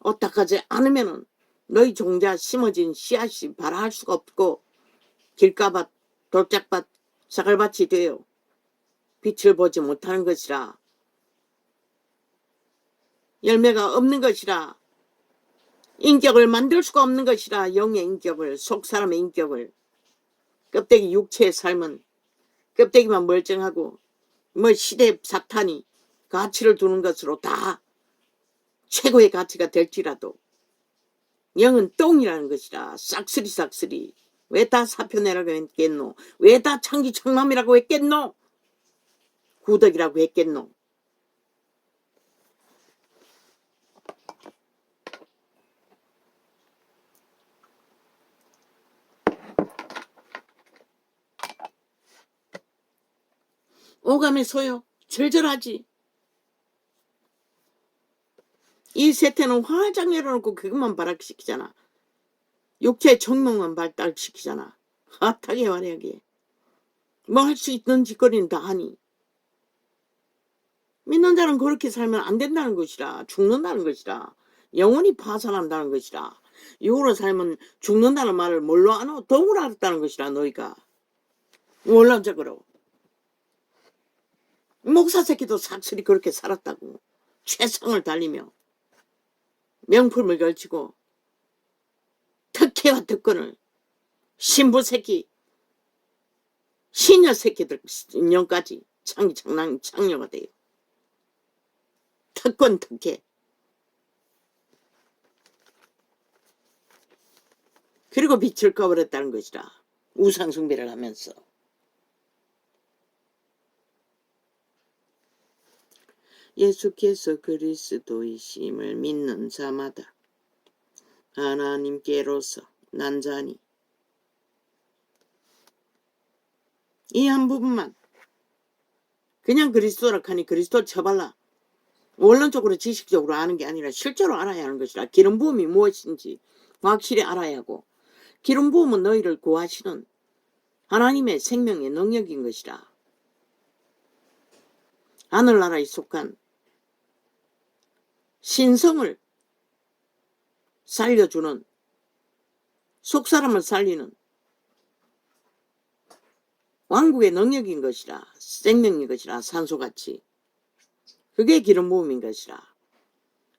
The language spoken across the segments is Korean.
어떡하지 않으면은 너희 종자 심어진 씨앗이 발화할 수가 없고 길가밭, 돌짝밭, 사갈밭이 되어 빛을 보지 못하는 것이라. 열매가 없는 것이라. 인격을 만들 수가 없는 것이라. 영의 인격을, 속사람의 인격을. 껍데기 육체의 삶은 껍데기만 멀쩡하고 뭐 시대 사탄이 가치를 두는 것으로 다 최고의 가치가 될지라도 영은 똥이라는 것이라. 싹쓸이. 왜 다 사표내라고 했겠노? 왜 다 창기청남이라고 했겠노? 구덕이라고 했겠노? 오감의 소요. 절절하지. 이 세태는 화장 열어놓고 그것만 발악시키잖아. 육체의 정욕만 발달시키잖아. 핫하게 화려하게. 뭐 할 수 있는 짓거리는 다 하니. 믿는 자는 그렇게 살면 안 된다는 것이라. 죽는다는 것이라. 영원히 파산한다는 것이라. 육으로 살면 죽는다는 말을 뭘로 아노? 덕으로 알았다는 것이라. 너희가 원론적으로. 목사 새끼도 삭슬이 그렇게 살았다고. 최선을 달리며 명품을 걸치고 특혜와 특권을 신부 새끼 시녀 새끼들 년까지 창녀가 돼요. 특권 특혜. 그리고 빛을 꺼버렸다는 것이라. 우상숭배를 하면서. 예수께서 그리스도이심을 믿는 자마다 하나님께로서 난 자니. 이 한 부분만 그냥 그리스도라 하니 그리스도를 쳐발라. 원론적으로 지식적으로 아는 게 아니라 실제로 알아야 하는 것이라. 기름 부음이 무엇인지 확실히 알아야 하고, 기름 부음은 너희를 구하시는 하나님의 생명의 능력인 것이라. 하늘나라에 속한 신성을 살려주는, 속사람을 살리는 왕국의 능력인 것이라. 생명인 것이라. 산소같이. 그게 기름 부음인 것이라.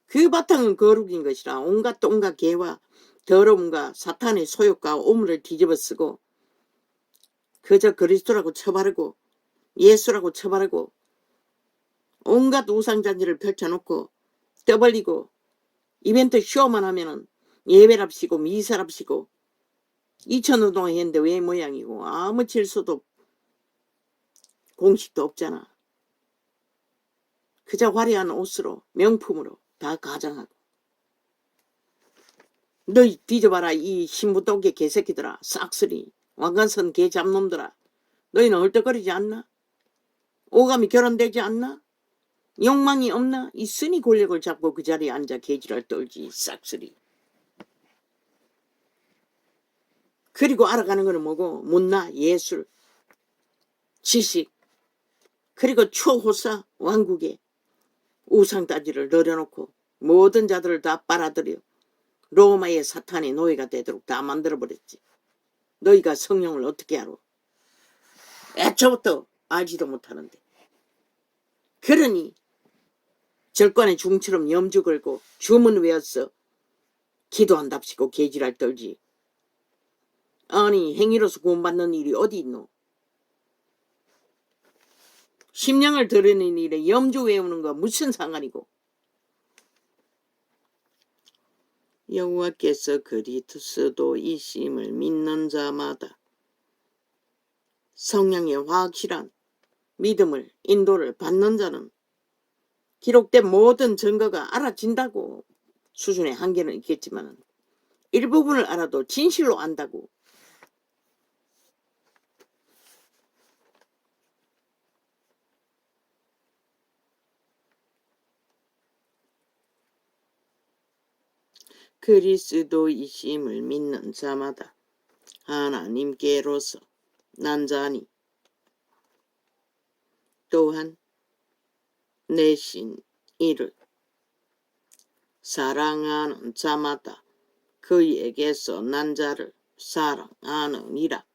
그 바탕은 거룩인 것이라. 온갖 똥과 개와 더러움과 사탄의 소욕과 오물을 뒤집어 쓰고 그저 그리스도라고 쳐바르고 예수라고 쳐바르고 온갖 우상잔치를 펼쳐놓고 떠벌리고 이벤트 쇼만 하면은 예배랍시고 미사랍시고 2000년 동안 했는데 왜 모양이고 아무 질서도 공식도 없잖아. 그저 화려한 옷으로 명품으로 다 가장하고. 너희 뒤져봐라. 이 신부똥개 개새끼들아. 싹쓸이 왕관선 개 잡놈들아. 너희는 얼떡거리지 않나? 오감이 결혼되지 않나? 욕망이 없나? 있으니 권력을 잡고 그 자리에 앉아 개지랄 떨지. 싹쓸이. 그리고 알아가는 거는 뭐고? 문화, 예술, 지식, 그리고 초호사 왕국에 우상따지를 늘여놓고 모든 자들을 다 빨아들여 로마의 사탄의 노예가 되도록 다 만들어버렸지. 너희가 성령을 어떻게 알아? 애초부터 알지도 못하는데. 그러니 절관의 중처럼 염주 걸고 주문 외웠어. 기도한답시고 개지랄 떨지. 아니 행위로서 구원받는 일이 어디 있노? 심령을 드러내는 일에 염주 외우는 거 무슨 상관이고. 여호와께서 그리스도이심을 믿는 자마다 성령의 확실한 믿음을 인도를 받는 자는 기록된 모든 증거가 알아진다고. 수준의 한계는 있겠지만 일부분을 알아도 진실로 안다고. 그리스도이심을 믿는 자마다 하나님께로서 난 자니. 또한 내신 이를 사랑하는 자마다 그에게서 난 자를 사랑하느니라.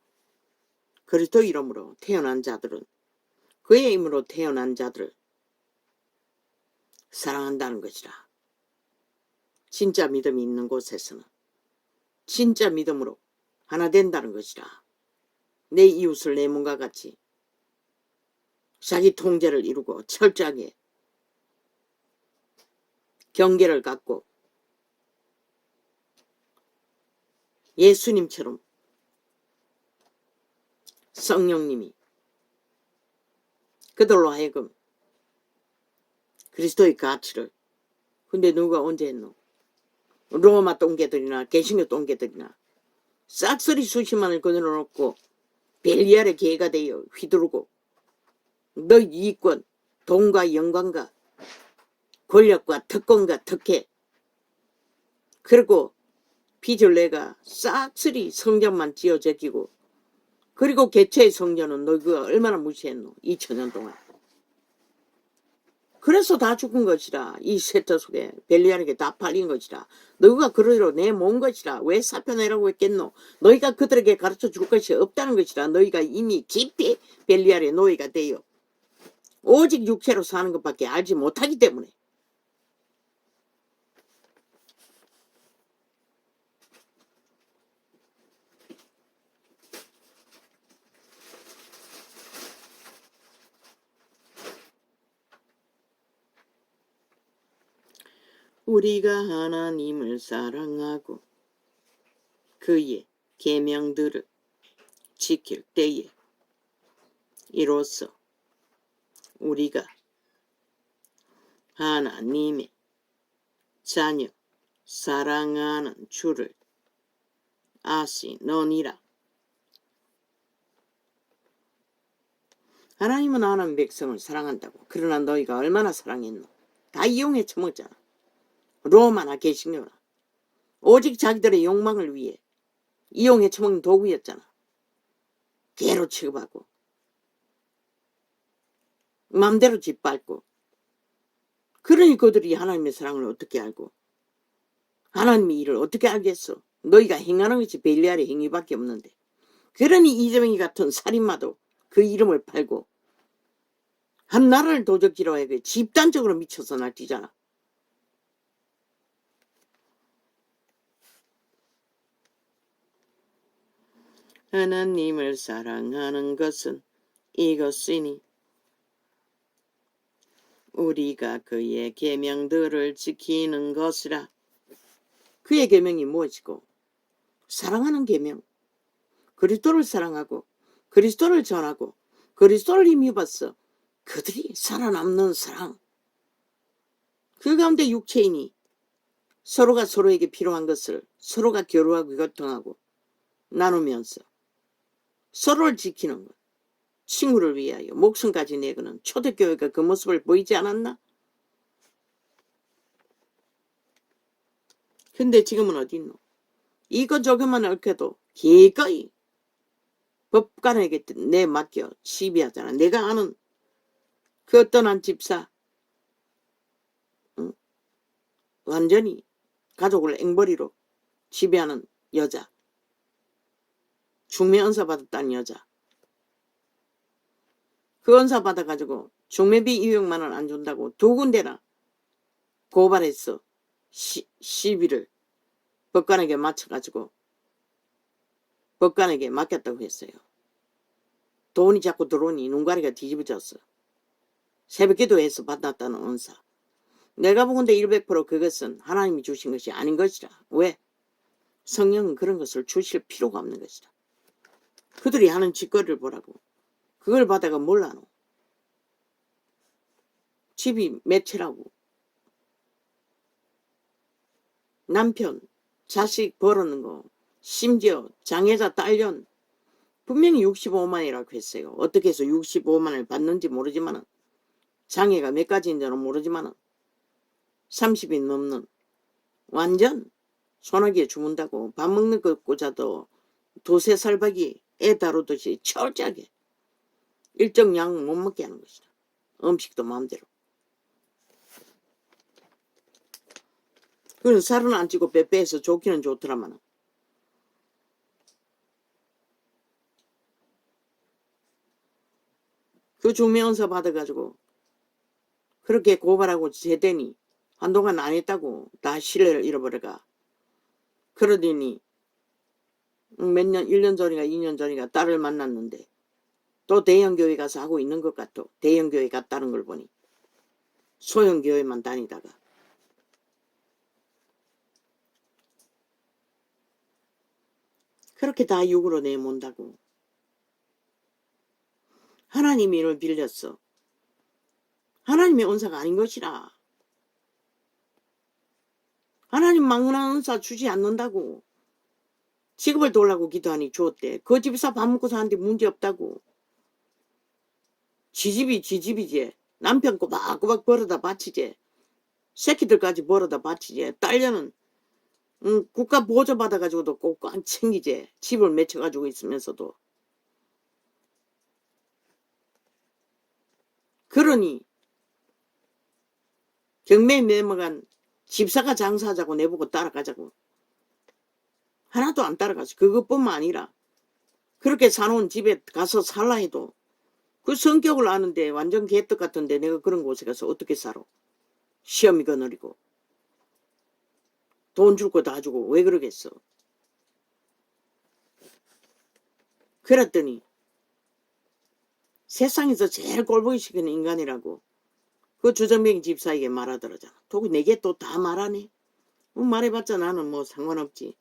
그리스도 이름으로 태어난 자들은 그의 이름으로 태어난 자들을 사랑한다는 것이라. 진짜 믿음이 있는 곳에서는 진짜 믿음으로 하나 된다는 것이라. 내 이웃을 내 몸과 같이 자기 통제를 이루고 철저하게 경계를 갖고 예수님처럼 성령님이 그들로 하여금 그리스도의 가치를, 근데 누가 언제 했노? 로마 똥개들이나 개신교 똥개들이나 싹쓸이 수십만을 거느려놓고 벨리알의 개가 되어 휘두르고 너 이익권, 돈과 영광과 권력과 특권과 특혜, 그리고 빚을 내가 싹쓸이 성전만 찌어 제끼고, 그리고 개체의 성전은 너 그거 얼마나 무시했노? 2000년 동안. 그래서 다 죽은 것이라. 이 세터 속에 벨리알에게 다 팔린 것이라. 너희가 그러기로 내몬 것이라. 왜 사표내라고 했겠노? 너희가 그들에게 가르쳐 줄 것이 없다는 것이라. 너희가 이미 깊이 벨리알의 노예가 되어 오직 육체로 사는 것밖에 알지 못하기 때문에. 우리가 하나님을 사랑하고 그의 계명들을 지킬 때에 이로써 우리가 하나님의 자녀 사랑하는 줄을 아시느니라. 하나님은 하나님 백성을 사랑한다고. 그러나 너희가 얼마나 사랑했노? 다 이용해 처먹잖아. 로마나 개신교나 오직 자기들의 욕망을 위해 이용해 처먹는 도구였잖아. 개로 취급하고 마음대로 짓밟고. 그러니 그들이 하나님의 사랑을 어떻게 알고 하나님의 일을 어떻게 알겠어? 너희가 행하는 것이 벨리알의 행위밖에 없는데. 그러니 이재명이 같은 살인마도 그 이름을 팔고 한 나라를 도적질로 해 집단적으로 미쳐서 날뛰잖아. 하나님을 사랑하는 것은 이것이니 우리가 그의 계명들을 지키는 것이라. 그의 계명이 무엇이고? 사랑하는 계명. 그리스도를 사랑하고 그리스도를 전하고 그리스도를 힘입어서 그들이 살아남는 사랑. 그 가운데 육체인이 서로가 서로에게 필요한 것을 서로가 교류하고 교통하고 나누면서 서로를 지키는 것. 친구를 위하여 목숨까지 내고는 초대교회가 그 모습을 보이지 않았나? 근데 지금은 어디 있노? 이거저거만 얽혀도 기꺼이 법관에게 내 맡겨 시비하잖아. 내가 아는 그 어떤 한 집사, 완전히 가족을 앵벌이로 지배하는 여자, 중매 은사 받았다는 여자, 그 은사 받아가지고 중매비 200만원 안 준다고 2군데나 고발해서 시비를 법관에게 맞춰가지고 법관에게 맡겼다고 했어요. 돈이 자꾸 들어오니 눈가리가 뒤집어졌어. 새벽기도해서 받았다는 은사. 내가 보건대 100% 그것은 하나님이 주신 것이 아닌 것이라. 왜? 성령은 그런 것을 주실 필요가 없는 것이라. 그들이 하는 짓거리를 보라고. 그걸 받아가 몰라노. 집이 몇 채라고. 남편, 자식 벌었는 거, 심지어 장애자 딸년 분명히 65만이라고 했어요. 어떻게 해서 65만을 받는지 모르지만은, 장애가 몇 가지인지는 모르지만은 30이 넘는 완전 소나기에 주문다고. 밥 먹는 것 꽂아도 2~3살 박이 애 다루듯이 철저하게 일정 양 못 먹게 하는 것이다. 음식도 마음대로. 그건 살은 안 찌고 빼빼해서 좋기는 좋더라만. 그 중매원서 받아가지고 그렇게 고발하고 제대니 한동안 안 했다고 다 신뢰를 잃어버려가. 그러더니 몇 년, 1년 전인가 2년 전인가 딸을 만났는데 또 대형교회 가서 하고 있는 것 같아. 대형교회 갔다는 걸 보니 소형교회만 다니다가. 그렇게 다 육으로 내몬다고. 하나님이 이를 빌렸어. 하나님의 은사가 아닌 것이라. 하나님 망문한 은사 주지 않는다고. 직업을 돌라고 기도하니 주었대. 그 집에서 밥 먹고 사는데 문제없다고. 지집이지. 남편 꼬박꼬박 벌어다 바치지. 새끼들까지 벌어다 바치지. 딸려는 국가 보조 받아가지고도 꼭 안 챙기지. 집을 맺혀가지고 있으면서도. 그러니 경매에 넘어간 집사가 장사하자고 내보고 따라가자고. 하나도 안 따라가지. 그것뿐만 아니라 그렇게 사놓은 집에 가서 살라 해도 그 성격을 아는데 완전 개떡 같은데 내가 그런 곳에 가서 어떻게 살아. 시험이 거느리고 돈 줄 거 다 주고 왜 그러겠어. 그랬더니 세상에서 제일 꼴보기 싫은 인간이라고 그 주정뱅이 집사에게 말하더라잖아. 또 내게 또 다 말하네. 말해봤자 나는 뭐 상관없지.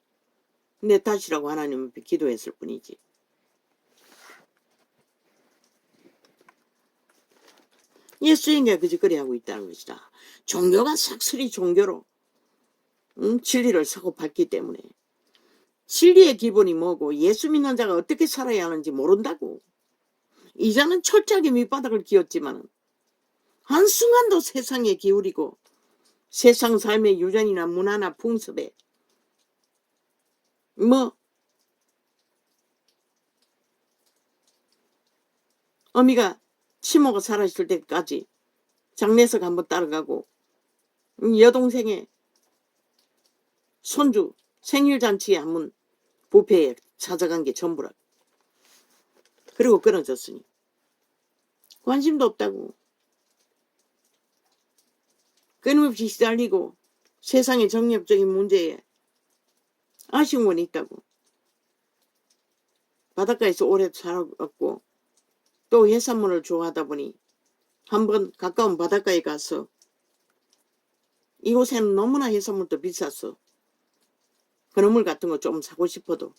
내 탓이라고 하나님 앞에 기도했을 뿐이지. 예수님과 그짓거리 하고 있다는 것이다. 종교가 삭슬이 종교로 진리를 사고팔기 때문에 진리의 기본이 뭐고 예수 믿는 자가 어떻게 살아야 하는지 모른다고. 이자는 철저하게 밑바닥을 기었지만 한순간도 세상에 기울이고 세상 삶의 유전이나 문화나 풍습에 어미가 치모가 살아있을 때까지 장례석 한번 따라가고 여동생의 손주 생일잔치에 한번 부페에 찾아간 게 전부라. 그리고 끊어졌으니 관심도 없다고. 끊임없이 시달리고 세상의 정력적인 문제에 아쉬운 건 있다고. 바닷가에서 오래 살았고 또 해산물을 좋아하다 보니 한번 가까운 바닷가에 가서 이곳에는 너무나 해산물도 비쌌어. 그놈물 같은 거 좀 사고 싶어도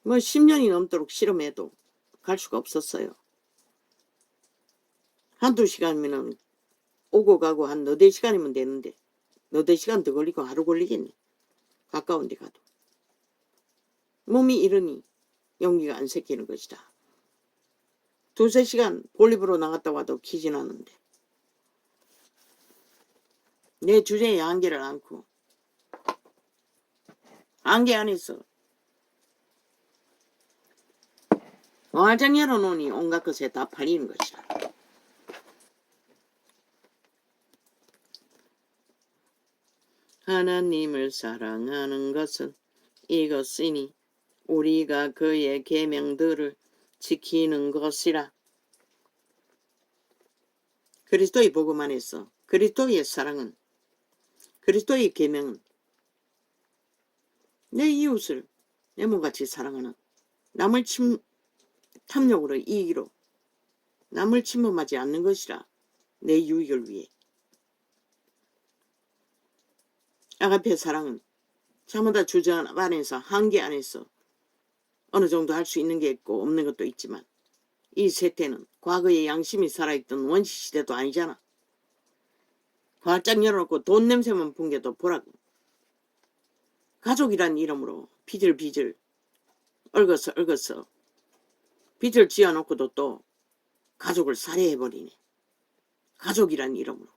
10년이 넘도록 실험해도 갈 수가 없었어요. 한두 시간이면 오고 가고 한 너댓 시간이면 되는데 너댓 시간 더 걸리고 하루 걸리겠네. 가까운 데 가도. 몸이 이러니 용기가 안 새기는 것이다. 2-3시간 볼리브로 나갔다 와도 키진 않는데 내 주제에 안개를 안고 안개 안에서 와장 열어놓으니 온갖 것에 다 팔리는 것이다. 하나님을 사랑하는 것은 이것이니 우리가 그의 계명들을 지키는 것이라. 그리스도의 복음 안에서 그리스도의 사랑은 그리스도의 계명은 내 이웃을 내 몸같이 사랑하는 남을 탐욕으로 이익으로 남을 침범하지 않는 것이라. 내 유익을 위해. 아가페 사랑은 자마다 주저 안에서 한계 안에서 어느 정도 할 수 있는 게 있고 없는 것도 있지만 이 세태는 과거의 양심이 살아있던 원시시대도 아니잖아. 활짝 열어놓고 돈 냄새만 풍겨도 보라고. 가족이란 이름으로 빚을 얽어서 빚을 지어놓고도 또 가족을 살해해버리네. 가족이란 이름으로.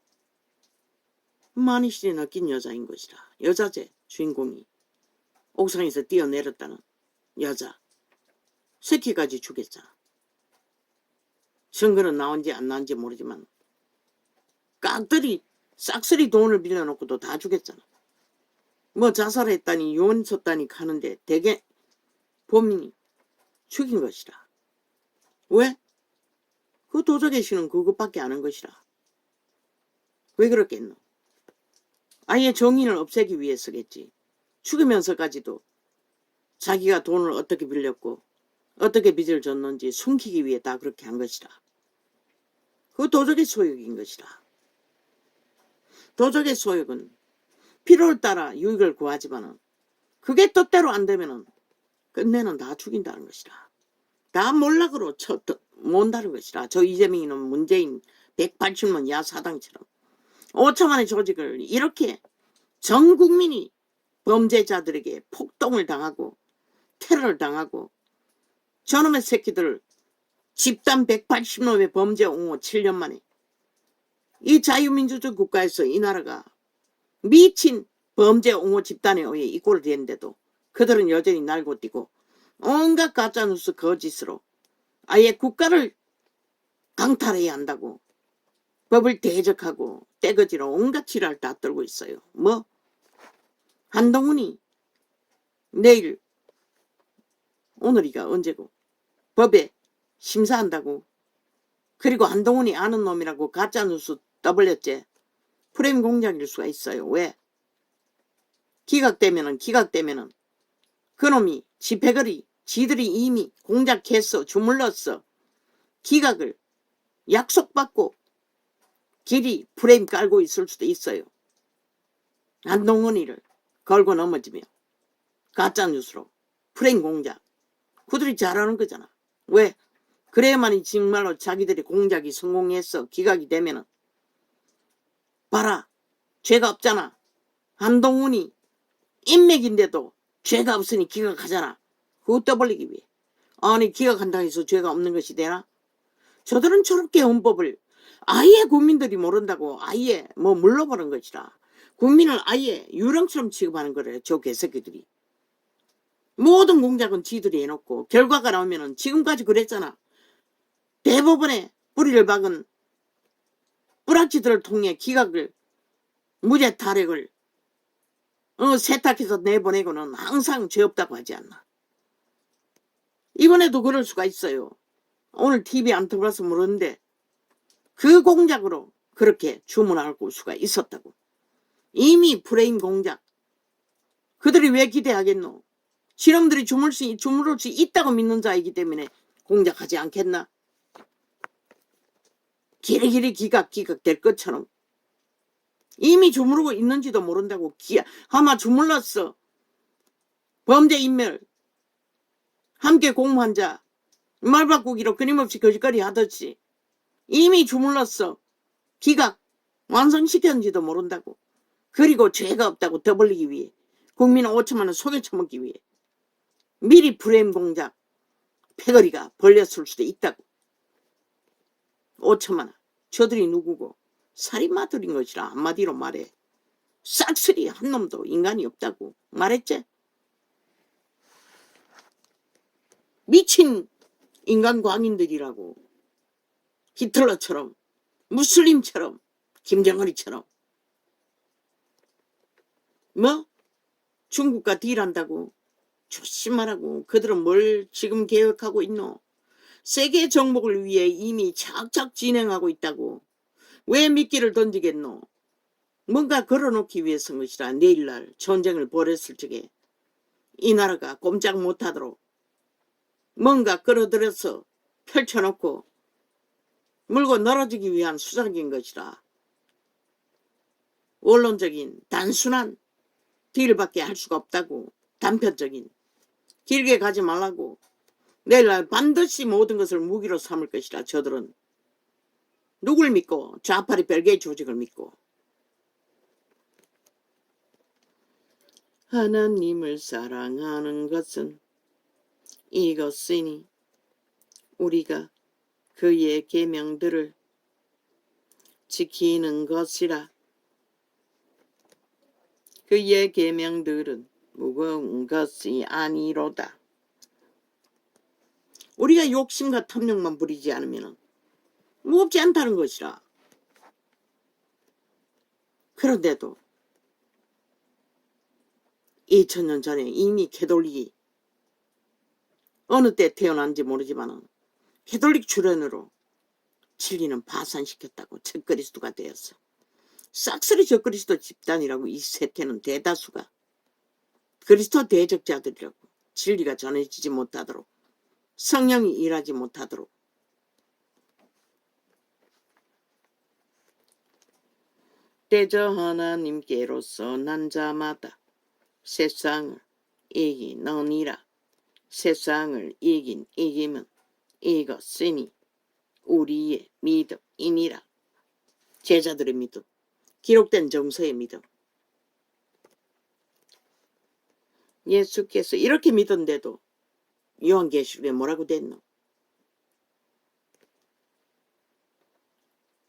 많이 시대 낚인 여자인 것이다. 여자제 주인공이 옥상에서 뛰어내렸다는 여자. 새끼까지 죽였잖아. 증거는 나온지 안 나온지 모르지만 깍들이 싹쓸이 돈을 빌려놓고도 다 죽였잖아. 뭐 자살했다니 유언 썼다니 하는데 대개 범인이 죽인 것이라. 왜? 그 도적의 신은 그것밖에 아는 것이라. 왜 그렇겠노? 아예 정인을 없애기 위해서겠지. 죽으면서까지도 자기가 돈을 어떻게 빌렸고 어떻게 빚을 졌는지 숨기기 위해 다 그렇게 한 것이라. 그 도적의 소욕인 것이라. 도적의 소욕은 필요를 따라 유익을 구하지만은 그게 뜻대로 안 되면은 끝내는 다 죽인다는 것이라. 다 몰락으로 몬다는 것이라. 저 이재명이는 문재인 180만 야사당처럼 5천만의 조직을 이렇게 전 국민이 범죄자들에게 폭동을 당하고 테러를 당하고 저놈의 새끼들 집단 180놈의 범죄 옹호 7년 만에 이 자유민주주의 국가에서 이 나라가 미친 범죄 옹호 집단에 의해 이꼴을 됐는데도 그들은 여전히 날고 뛰고 온갖 가짜뉴스 거짓으로 아예 국가를 강탈해야 한다고 법을 대적하고 떼거지로 온갖 지랄 다 떨고 있어요. 뭐 한동훈이 내일 오늘이가 언제고 법에 심사한다고 그리고 한동훈이 아는 놈이라고 가짜뉴스 떠벌렸지. 프레임 공작일 수가 있어요. 왜? 기각되면은 그놈이 집회거리 지들이 이미 공작했어 주물렀어 기각을 약속받고 길이 프레임 깔고 있을 수도 있어요. 한동훈이를 걸고 넘어지며 가짜뉴스로 프레임 공작 그들이 잘하는 거잖아. 왜? 그래야만이 정말로 자기들이 공작이 성공했어 기각이 되면은 봐라 죄가 없잖아. 한동훈이 인맥인데도 죄가 없으니 기각하잖아. 그거 떠벌리기 위해. 아니 기각한다고 해서 죄가 없는 것이 되나? 저들은 저렇게 헌법을 아예 국민들이 모른다고 아예 뭐 물러보는 것이라. 국민을 아예 유령처럼 취급하는 거래요. 저 개새끼들이. 모든 공작은 지들이 해놓고 결과가 나오면은 지금까지 그랬잖아. 대법원에 뿌리를 박은 뿌락지들을 통해 기각을 무죄 타력을 세탁해서 내보내고는 항상 죄 없다고 하지 않나. 이번에도 그럴 수가 있어요. 오늘 TV 안 들어봐서 모르는데 그 공작으로 그렇게 주문할 수가 있었다고. 이미 프레임 공작. 그들이 왜 기대하겠노? 지놈들이 주무를 수 있다고 믿는 자이기 때문에 공작하지 않겠나? 길이길이 기각될 것처럼 이미 주무르고 있는지도 모른다고 아마 주물렀어. 범죄 인멸 함께 공모한 자 말 바꾸기로 끊임없이 거짓거리 하듯이 이미 주물렀어. 기각 완성시켰는지도 모른다고. 그리고 죄가 없다고 떠벌리기 위해 국민 5천만 원 속여 처먹기 위해 미리 프레임 공작 패거리가 벌렸을 수도 있다고. 5천만 원 저들이 누구고 살인마들인 것이라 한마디로 말해. 싹쓸이 한 놈도 인간이 없다고 말했지. 미친 인간 광인들이라고. 히틀러처럼 무슬림처럼 김정은이처럼 뭐 중국과 딜한다고 조심하라고. 그들은 뭘 지금 계획하고 있노? 세계 정복을 위해 이미 착착 진행하고 있다고. 왜 미끼를 던지겠노? 뭔가 걸어놓기 위해서인 것이라. 내일날 전쟁을 벌였을 적에 이 나라가 꼼짝 못하도록 뭔가 끌어들여서 펼쳐놓고 물고 늘어지기 위한 수작인 것이라. 원론적인 단순한 딜밖에 할 수가 없다고. 단편적인 길게 가지 말라고. 내일날 반드시 모든 것을 무기로 삼을 것이라. 저들은 누굴 믿고? 좌파리 별개의 조직을 믿고. 하나님을 사랑하는 것은 이것이니 우리가 그의 계명들을 지키는 것이라. 그의 계명들은 무거운 것이 아니로다. 우리가 욕심과 탐욕만 부리지 않으면 무겁지 않다는 것이라. 그런데도 2000년 전에 이미 캐톨릭이 어느 때 태어난지 모르지만 캐톨릭 출현으로 진리는 파산시켰다고. 적그리스도가 되었어. 싹쓸이 적그리스도 집단이라고. 이 세태는 대다수가 그리스도 대적자들이라고. 진리가 전해지지 못하도록, 성령이 일하지 못하도록. 때저 하나님께로서 난 자마다 세상을 이기느니라. 세상을 이기면 이것이니 우리의 믿음이니라. 제자들의 믿음, 기록된 정서의 믿음. 예수께서 이렇게 믿었는데도 요한계시록에 뭐라고 됐노?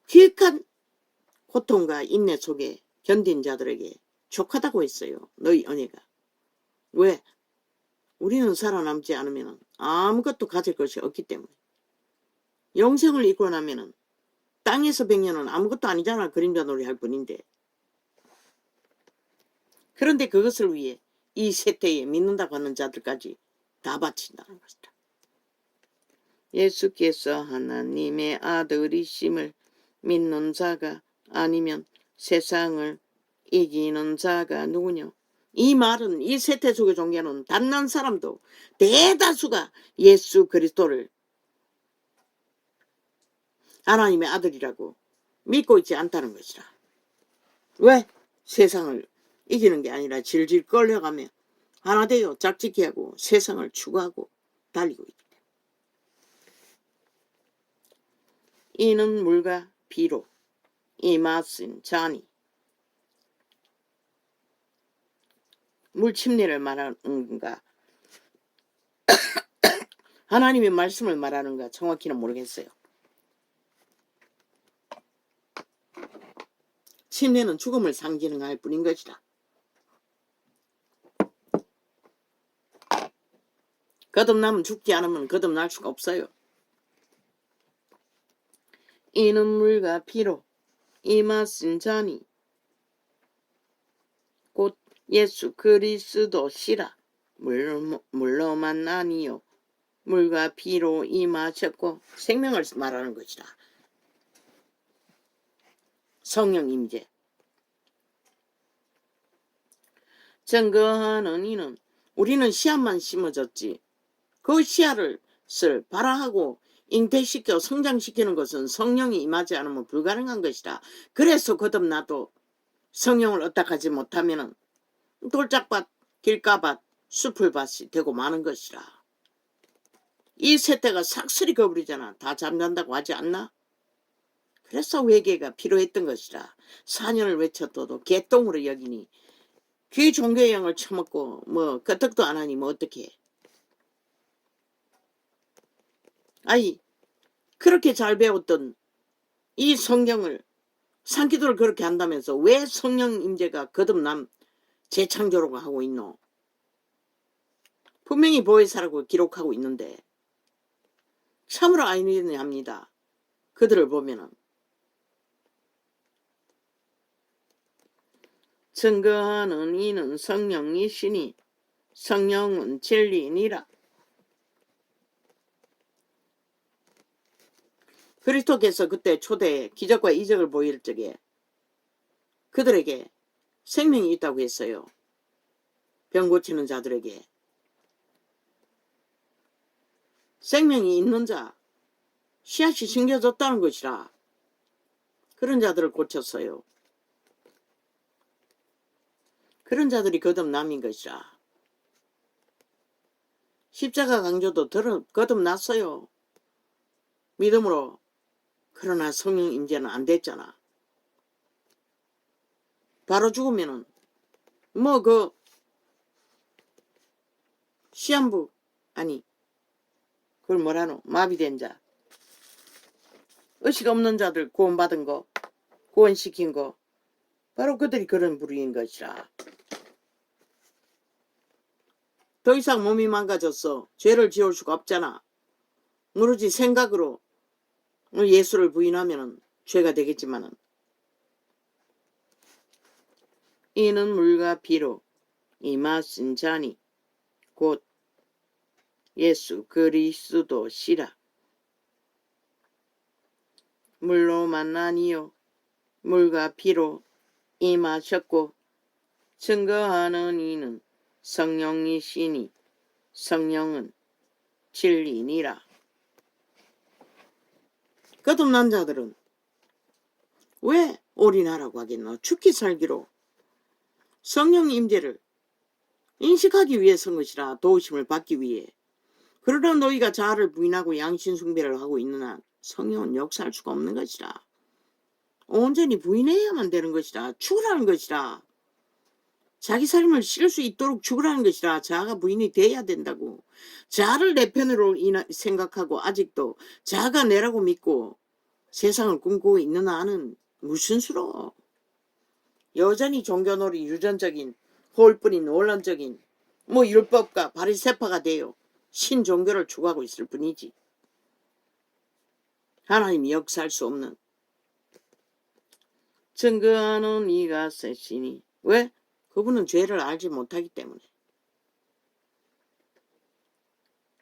귀한 고통과 인내 속에 견딘 자들에게 족하다고 했어요. 너희 은혜가. 왜? 우리는 살아남지 않으면 아무것도 가질 것이 없기 때문에. 영생을 잊고 나면 땅에서 100년은 아무것도 아니잖아. 그림자 놀이 할 뿐인데. 그런데 그것을 위해 이 세태에 믿는다고 하는 자들까지 다 바친다는 것이다. 예수께서 하나님의 아들이심을 믿는 자가 아니면 세상을 이기는 자가 누구냐? 이 말은 이 세태 속의 종교는 단난 사람도 대다수가 예수 그리스도를 하나님의 아들이라고 믿고 있지 않다는 것이라. 왜? 세상을 이기는 게 아니라 질질 끌려가며 하나 되어 짝짓기 하고 세상을 추구하고 달리고 있기 때문에. 이는 물과 비로 임하신 자니. 물 침례를 말하는가 하나님의 말씀을 말하는가 정확히는 모르겠어요. 침례는 죽음을 상징할 뿐인 것이다. 거듭나면 죽지 않으면 거듭날 수가 없어요. 이는 물과 피로 임하신 자니 곧 예수 그리스도시라. 물로만 아니요 물과 피로 임하셨고 생명을 말하는 것이다. 성령 임재. 증거하는 이는 우리는 씨앗만 심어졌지 그 씨앗을 발화하고 잉태시켜 성장시키는 것은 성령이 임하지 않으면 불가능한 것이다. 그래서 거듭나도 성령을 얻다가지 못하면 돌짝밭, 길가밭, 수풀밭이 되고 마는 것이라. 이 세태가 삭슬이 거부리잖아. 다 잠잔다고 하지 않나? 그래서 회개가 필요했던 것이라. 4년을 외쳤어도 개똥으로 여기니 그 종교의 영을 처먹고 뭐 끄떡도 안 하니 뭐 어떡해. 아니 그렇게 잘 배웠던 이 성경을 산기도를 그렇게 한다면서 왜 성령 임재가 거듭남 재창조라고 하고 있노? 분명히 보혜사라고 기록하고 있는데 참으로 아이러니합니다. 그들을 보면은. 증거하는 이는 성령이시니 성령은 진리니라. 그리스도께서 그때 초대에 기적과 이적을 보일 적에 그들에게 생명이 있다고 했어요. 병 고치는 자들에게. 생명이 있는 자, 씨앗이 심겨졌다는 것이라. 그런 자들을 고쳤어요. 그런 자들이 거듭남인 것이라. 십자가 강조도 거듭났어요. 믿음으로. 그러나 성령 임재는 안 됐잖아. 바로 죽으면은 뭐 그 시한부 아니 그걸 뭐라노? 마비된 자, 의식 없는 자들 구원받은 거, 구원시킨 거 바로 그들이 그런 부류인 것이라. 더 이상 몸이 망가졌어. 죄를 지을 수가 없잖아. 오로지 생각으로 예수를 부인하면 죄가 되겠지만은 이는 물과 비로 임하신 자니 곧 예수 그리스도시라. 물로만 아니요 물과 피로 임하셨고 증거하는 이는 성령이시니 성령은 진리니라. 거듭난 자들은 왜 올인하라고 하겠노? 죽기 살기로 성령 임재를 인식하기 위해서인 것이라. 도우심을 받기 위해. 그러나 너희가 자아를 부인하고 양신 숭배를 하고 있는 한 성령은 역사할 수가 없는 것이라. 온전히 부인해야만 되는 것이라. 죽으라는 것이라. 자기 삶을 실 수 있도록 죽으라는 것이라. 자아가 부인이 돼야 된다고. 자아를 내 편으로 생각하고 아직도 자아가 내라고 믿고 세상을 꿈꾸고 있는 나는 무슨 수로. 여전히 종교놀이 유전적인 홀뿐인 원론적인 율법과 바리새파가 되어 신종교를 추구하고 있을 뿐이지. 하나님이 역사할 수 없는. 증거하는 이가 셋이니. 왜? 그분은 죄를 알지 못하기 때문에.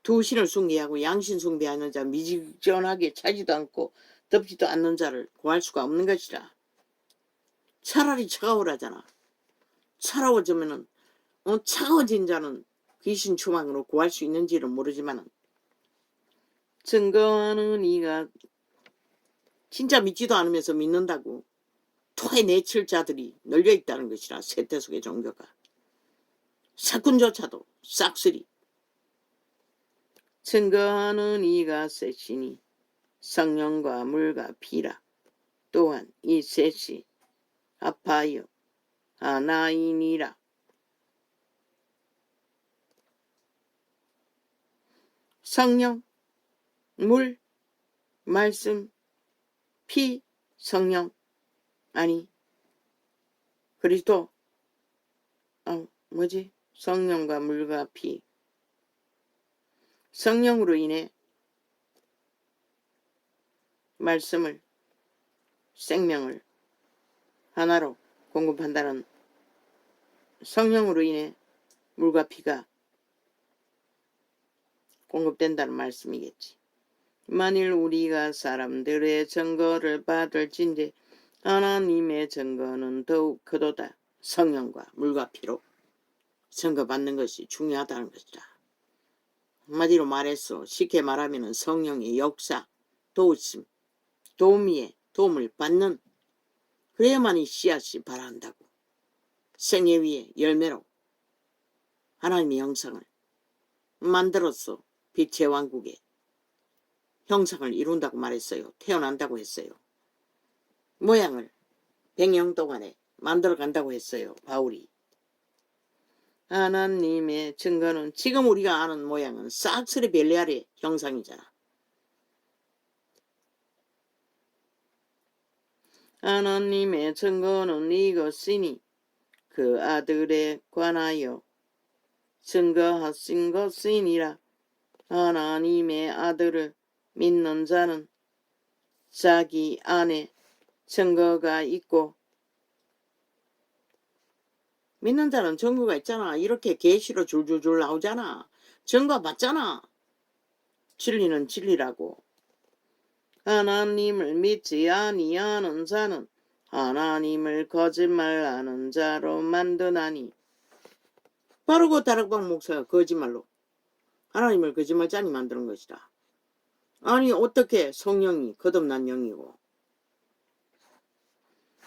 두 신을 숭배하고 양신 숭배하는 자, 미지전하게 차지도 않고 덮지도 않는 자를 구할 수가 없는 것이라. 차라리 차가우라잖아. 차가워지면은 차가워진 자는 귀신 추방으로 구할 수 있는지는 모르지만은 증거하는 이가 진짜 믿지도 않으면서 믿는다고 토해내칠 자들이 널려있다는 것이라. 세태속의 종교가. 사꾼조차도 싹쓸이. 증거하는 이가 셋이니 성령과 물과 피라. 또한 이 셋이 합하여 하나이니라. 성령, 물, 말씀, 피, 성령. 아니 그리스도. 성령과 물과 피. 성령으로 인해 말씀을, 생명을 하나로 공급한다는, 성령으로 인해 물과 피가 공급된다는 말씀이겠지. 만일 우리가 사람들의 증거를 받을진대 하나님의 증거는 더욱 크도다. 성령과 물과 피로 증거받는 것이 중요하다는 것이다. 한마디로 말해서 쉽게 말하면 성령의 역사, 도우심, 도우미의 도움을 받는, 그래야만이 씨앗이 발한다고. 생애 위에 열매로 하나님의 형상을 만들어서 빛의 왕국의 형상을 이룬다고 말했어요. 태어난다고 했어요. 모양을 100년 동안에 만들어 간다고 했어요. 바울이. 하나님의 증거는 지금 우리가 아는 모양은 싹쓸이 벨레알의 형상이잖아. 하나님의 증거는 이것이니 그 아들에 관하여 증거하신 것이니라. 하나님의 아들을 믿는 자는 자기 안에 증거가 있고, 믿는 자는 증거가 있잖아. 이렇게 계시로 줄줄줄 나오잖아. 증거 받잖아. 진리는 진리라고. 하나님을 믿지 아니하는 자는 하나님을 거짓말하는 자로 만드나니. 바로 그 다락방 목사가 거짓말로 하나님을 거짓말자니 만드는 것이다. 아니 어떻게 성령이 거듭난 영이고.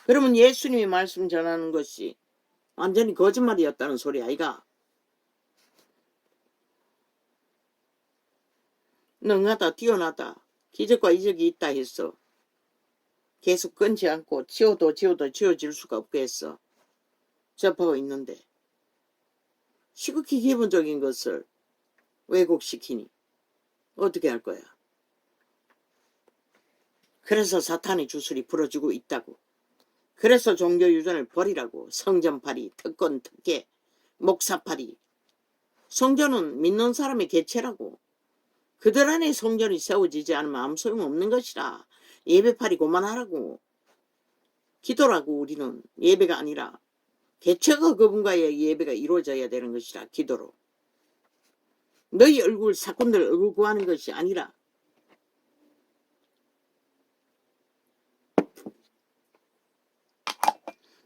그러면 예수님이 말씀 전하는 것이 완전히 거짓말이었다는 소리 아이가. 능하다, 뛰어나다, 기적과 이적이 있다 했어. 계속 끊지 않고 지워도 지워질 수가 없게 했어. 접하고 있는데 시극히 기본적인 것을 왜곡시키니 어떻게 할 거야. 그래서 사탄의 주술이 부러지고 있다고. 그래서 종교유전을 버리라고. 성전팔이, 특권, 특계, 목사팔이. 성전은 믿는 사람의 개체라고. 그들 안에 성전이 세워지지 않으면 아무 소용없는 것이라. 예배팔이 그만하라고. 기도라고. 우리는 예배가 아니라 대체가 그분과의 예배가 이루어져야 되는 것이라. 기도로. 너희 얼굴 사건들 얼굴 구하는 것이 아니라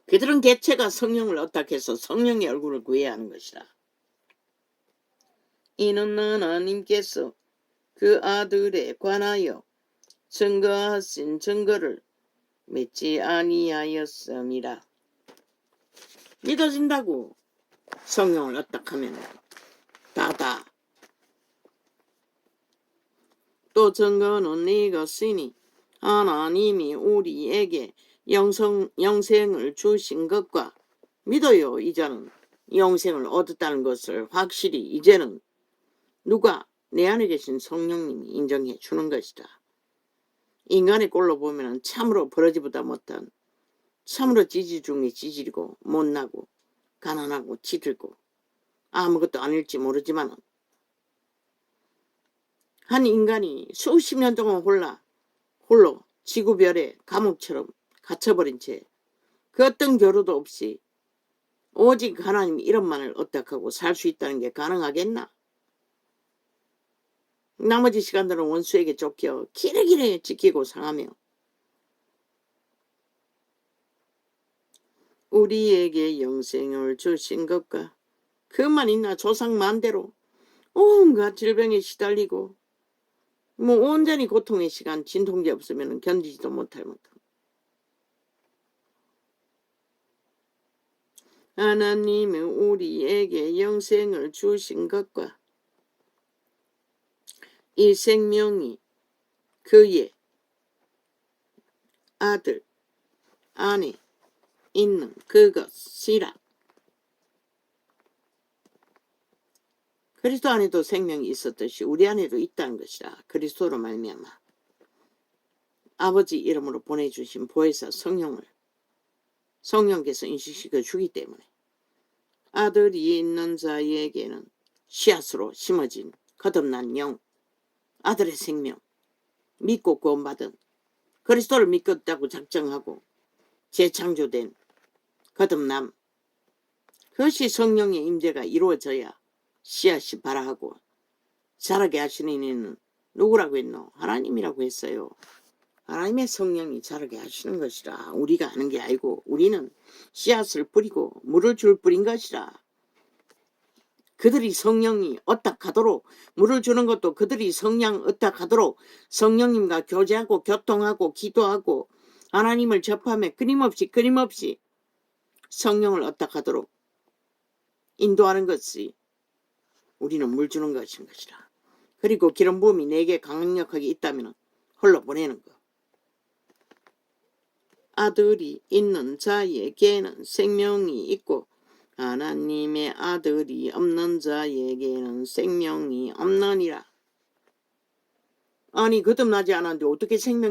그들은 개체가 성령을 어떻게 해서 성령의 얼굴을 구해야 하는 것이라. 이는 하나님께서 그 아들에 관하여 증거하신 증거를 믿지 아니하였음이라. 믿어진다고 성령을 어떻게 하면 다다. 또 증거는 이것이니 하나님이 우리에게 영생을 주신 것과 믿어요. 이제는 영생을 얻었다는 것을 확실히 이제는 누가 내 안에 계신 성령님이 인정해 주는 것이다. 인간의 꼴로 보면 참으로 버러지보다 못한 참으로 지질 중에 지질이고 못나고 가난하고 지들고 아무것도 아닐지 모르지만 한 인간이 수십 년 동안 홀로 지구별에 감옥처럼 갇혀버린 채 그 어떤 교류도 없이 오직 하나님 이름만을 어떡하고 살 수 있다는 게 가능하겠나? 나머지 시간들은 원수에게 쫓겨 기레기레 지키고 상하며 우리에게 영생을 주신 것과 그만 있나 조상 만대로 온갖 질병에 시달리고 온전히 고통의 시간 진통제 없으면 견디지도 못할 만큼 하나님은 우리에게 영생을 주신 것과 이 생명이 그의 아들 안에 있는 그것이라. 그리스도 안에도 생명이 있었듯이 우리 안에도 있다는 것이라. 그리스도로 말미암아 아버지 이름으로 보내주신 보혜사 성령께서 인식시켜 주기 때문에 아들이 있는 자에게는 씨앗으로 심어진 거듭난 영, 아들의 생명, 믿고 구원받은 그리스도를 믿겠다고 작정하고 재창조된 거듭남, 그것이 성령의 임재가 이루어져야 씨앗이 발아하고 자라게 하시는 이는 누구라고 했노? 하나님이라고 했어요. 하나님의 성령이 자라게 하시는 것이라. 우리가 하는 게 아니고 우리는 씨앗을 뿌리고 물을 줄 뿌린 것이라. 그들이 성령이 어떡하도록 물을 주는 것도 그들이 성령 어떡하도록 성령님과 교제하고 교통하고 기도하고 하나님을 접하며 끊임없이 성령을 어떡하도록 인도하는 것이 우리는 물 주는 것인 것이라. 그리고 기름 부음이 내게 강력하게 있다면 홀로 보내는 것. 아들이 있는 자에게는 생명이 있고 하나님의 아들이 없는 자에게는 생명이 없느니라. 아니 거듭나지 않았는데 어떻게 생명이